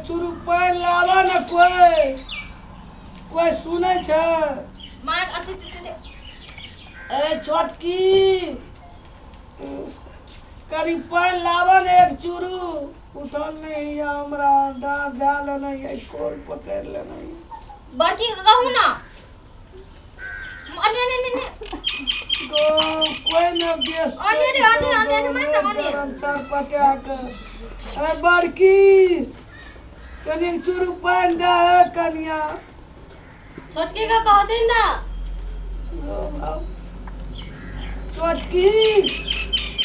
चुरू पान लावा ना कोई सुने छ मार ए छोटकी करी पान लावा ना एक चुरू उठल नहीं हमरा डांट डाल नहीं है कोल पकड़ ले नहीं बड़की कहू ना अने कोई न गेस्ट अने मत गरम चार पटा के ए बड़की कनी चुरू पान दे कनिया छोटकी का कह दे ना छोटकी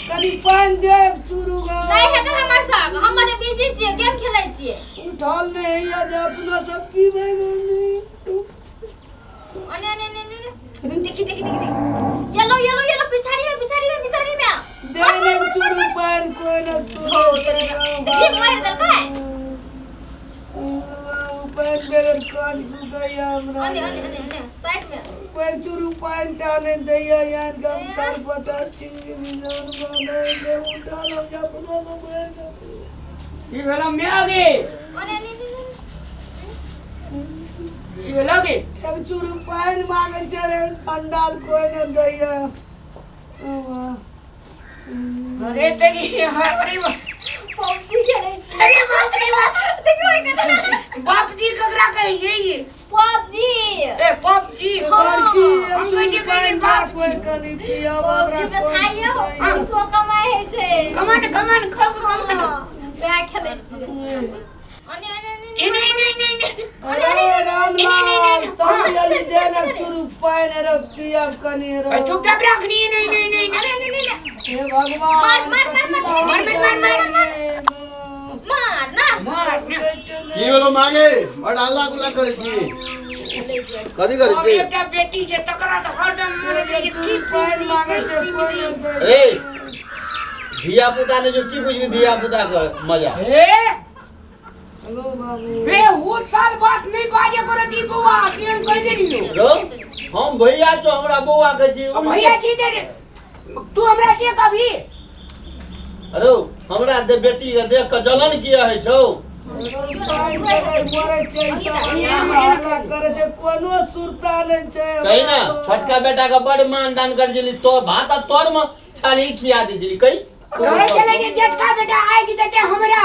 कनी पान दे चुरू गा नहीं है तो हमार संग हम मजे बिजी छिए गेम खेलै छिए उठल नहीं है जे अपना सब पीबे नहीं अने देखी येलो पिछाड़ी में दे ने चुरू पान कोई न तू देखी मार दल काय पान बेगर कान गई हमरा अने साइड में कोई चुरू पान टाने दैया यार गम सर पटा छी मिलन बने ले उठल हम जा अपना तो मार के ये वाला में आगे अने ये वाला के एक चुरू पान मांगे चरे ठंडाल कोई न दैया अरे तेरी अरे पबजी खेलै छी अरे बाप रे बाप देखो इधर बाप जी ककरा कहै छै ये पबजी ए पबजी बड़की हम चुरू पान बा कोई कनी पिया हमरा खाइयो सो कमाई है छे कमान खूब कमान वह खेलै छी अने अरे रामलाल तुम जल्दी देना चुरू पान रे पिया कनी रे चुपचाप रखनी नहीं हे भगवान मार की बोलो मागे और अल्लाह गुला करे छी कदी करे छी बेटा बेटी जे तकरा त हरदम मरे जे की पान मांगे छे कोई न दे ए धिया पुता ने जो की बुझी धिया पुता का मजा ए हेलो बाबू बे वो साल बात नहीं बाजे करे दी बुआ सियन कह देनी रो हम भैया जो हमरा बउआ के छी भैया छी दे तू हमरा से कभी अरे हमरा दे बेटी के देख के जलन किया है छौ पान जगह मरे छे सब हल्ला करे छे कोनो सुरता नहीं छे कही ना छोटका बेटा का बड़ मान दान कर जली तो भात तोर में छाली खिया दी जली कही कहे चले जे जेठका बेटा आएगी ते हमरा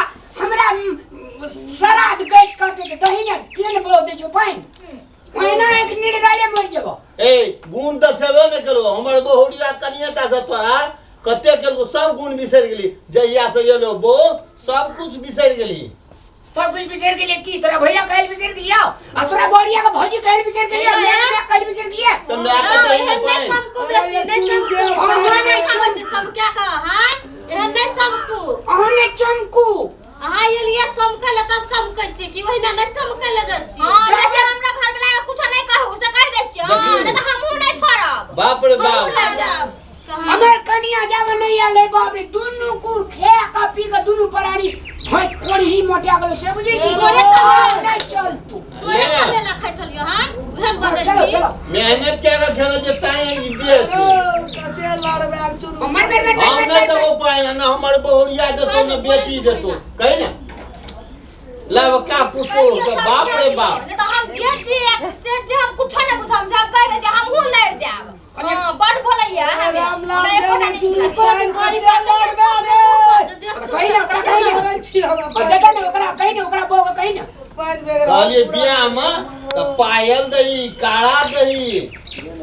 श्राद्ध गैस कर दे दही ने केन बो दे जो पाइन ओना एक निडराले मर जेबो ए गुण त छेबे न करो हमर बहुरिया कनियाटा से तोरा कते केलको सब गुण बिसर गेली जहिया से एलो बो सब कुछ बिसर गेली सब कुछ बिसर गेले की तोरा भैया कहल बिसर गेलियो आ तोरा बोरिया के भौजी कहल बिसर गेलियो मैं कहल बिसर गेलिए तुमने आके सही नहीं चमकू बेसी नहीं चमकू नहीं खाबो चमका का हां एहन नहीं चमकू ओहने चमकू हां ये लिए चमकले तब चमकै छी कि ओहिना नहीं चमकले दै छी हां जैसे हमरा घर के लागे कुछ नहीं कहू से कह दै छी हां नहीं त हमहु नहीं छोड़ब बाप रे बाप हमर कनिया जाव नहीं आले बाप रे दुनु को खे कापी के दुनु परानी होय कोड़ी ही मोटिया गेलो से बुझै छी नहीं चल तू तोरे खाने ला खाइ चलियो हां उहन बदै छी मेहनत के का खेलो जे ताई दिए छी कते लड़बे चुरू मर हम नहीं तो पाए ना हमर बहुरिया देतो ना बेटी देतो कही ना लाव का पुतो बाप रे बाप नहीं तो हम जेठ जी हम कुछ नहीं बुझम से हम कह दे जे हमहु लड़ जाब हां बड़ बोलैया रामलाल ने चुरू पान कते लड़बे कहीं ना छी हम देखा ना ओकरा बो कहीं ना पान बेगर कहलिए बियाह में तो पायल दही काड़ा दही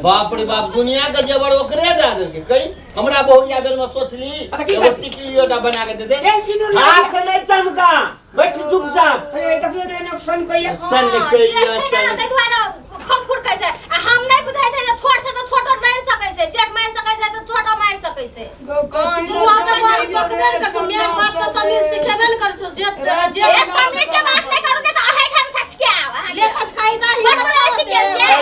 बाप रे बाप दुनिया का जेवर ओकरे दे देलके कहीं हमरा बहुरिया बेर में सोचली एगो टिकलियोटा बना के दे दे हाथ नहीं चमका बैठ चुपचाप ए देखियो रे नुकसान कइया सन कइया सन खम फुरकै छै आ हम नहीं बुझाइ छै जे छोट छै तो छोटो मार सकै छै जेठ मार सकै छै तो छोटो मार सकै छै कथि तू आगे बात कर छ मेर बात तो तनी सिखेबे न कर छ जे एक तमीज के बात नहीं करू ने तो अहे ठाम सच के आव ले सच खाई दा ही बड़ सिखे छै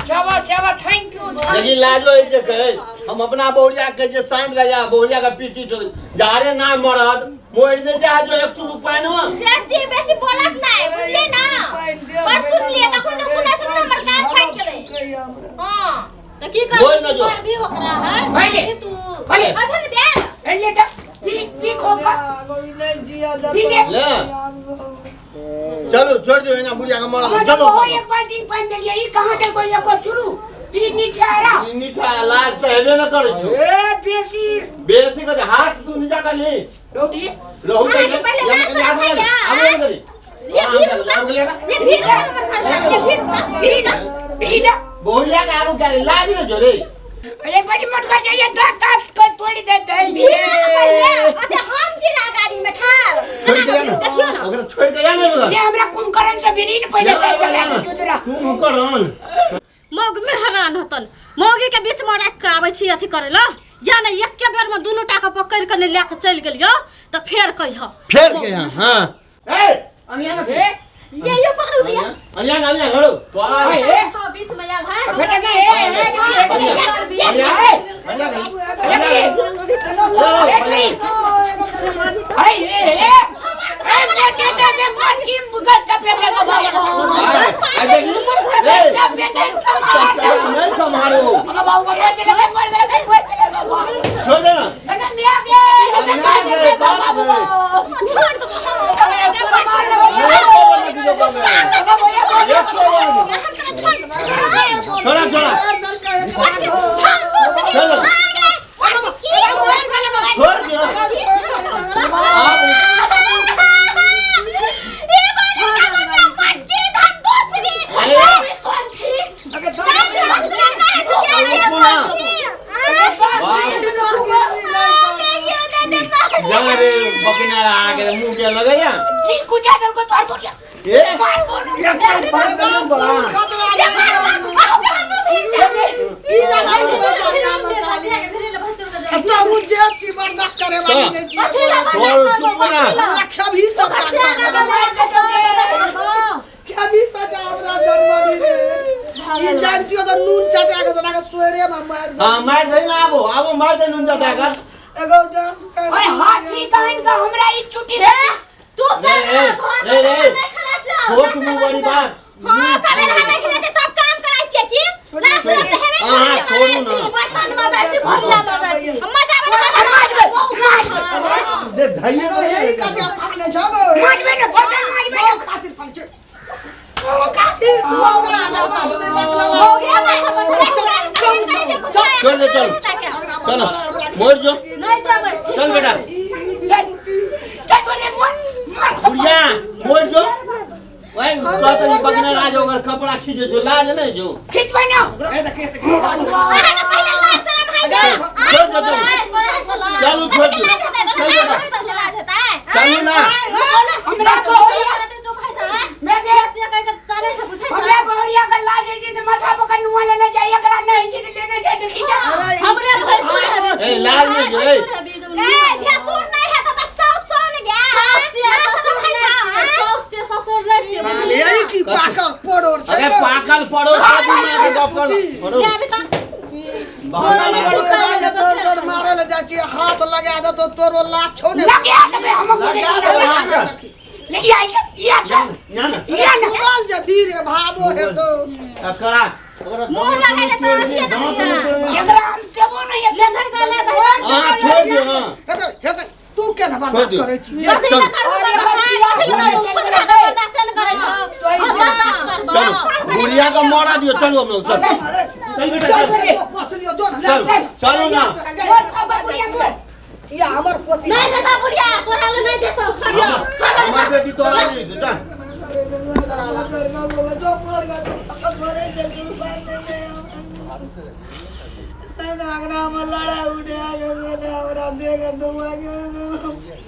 शाबाश थैंक यू लेकिन लाजो है जे कहे हम अपना बहुरिया के जे साइन रहा बहुरिया का पीटी तो जारे ना मरद मोड़ दे जा जो एक चुप पानो जेठ जी बेसी बोलत नहीं बुझलिए ना पर सुन लिए तखन तो सुने हमर कान फाट गेलै हां त की कर पर भी ओकरा है तू भले हसन दे ले जा पी खोपा नहीं जिया ले चलो छोड़ दो ना बुढ़िया का मोड़ा चलो वो एक बाल्टी पानी दे ई कहां के कोई एको चुरू ई निठारा निठा लाज तो हेबे न करे छु ए बेसी को हाथ तू निजा कर ले रोटी रहू के आवे करी ये भीड़ बुढ़िया का आलू क्या लाज न जोरे अरे बड़ी मत कर जाइए दांत को तोड़ दे दे अरे हम जिरा गाड़ी में ठाड़ छोड़ के जाना देखियो ना ओकरा छोड़ के जाना ये हमरा कुंभकर्ण से बिरी न पहले दे दे जुदरा तू करन मौग में हैरान होतन मौगी के बीच में रख के आबै छी अथी करे ल जाने एक के बेर में दोनों टाका पकड़ के ले के चल गेलियो त फेर कहियो फेर के हां ए अनिया न ये यो पकड़ू दिया अनिया घड़ो तोरा सब बीच में आल है बेटा के हाथ लगा दो तो तोरो लाख छोने लगा दे हम बोल जे धीरे भावो है तो अकड़ा मुंह लगा दे तो एकरा हम देबो नहीं ले धर ले हां छोड़ दे हे तू के ना बात करे छी चल गुड़िया का मोड़ा दियो चलो हम लोग चल चल बेटा चल चलो ना या हमर पोती नहीं देता बुढ़िया तोरा ले नहीं देता हमार बेटी तोरा नहीं दे चल आगरा में लड़ा उठा के हमरा देख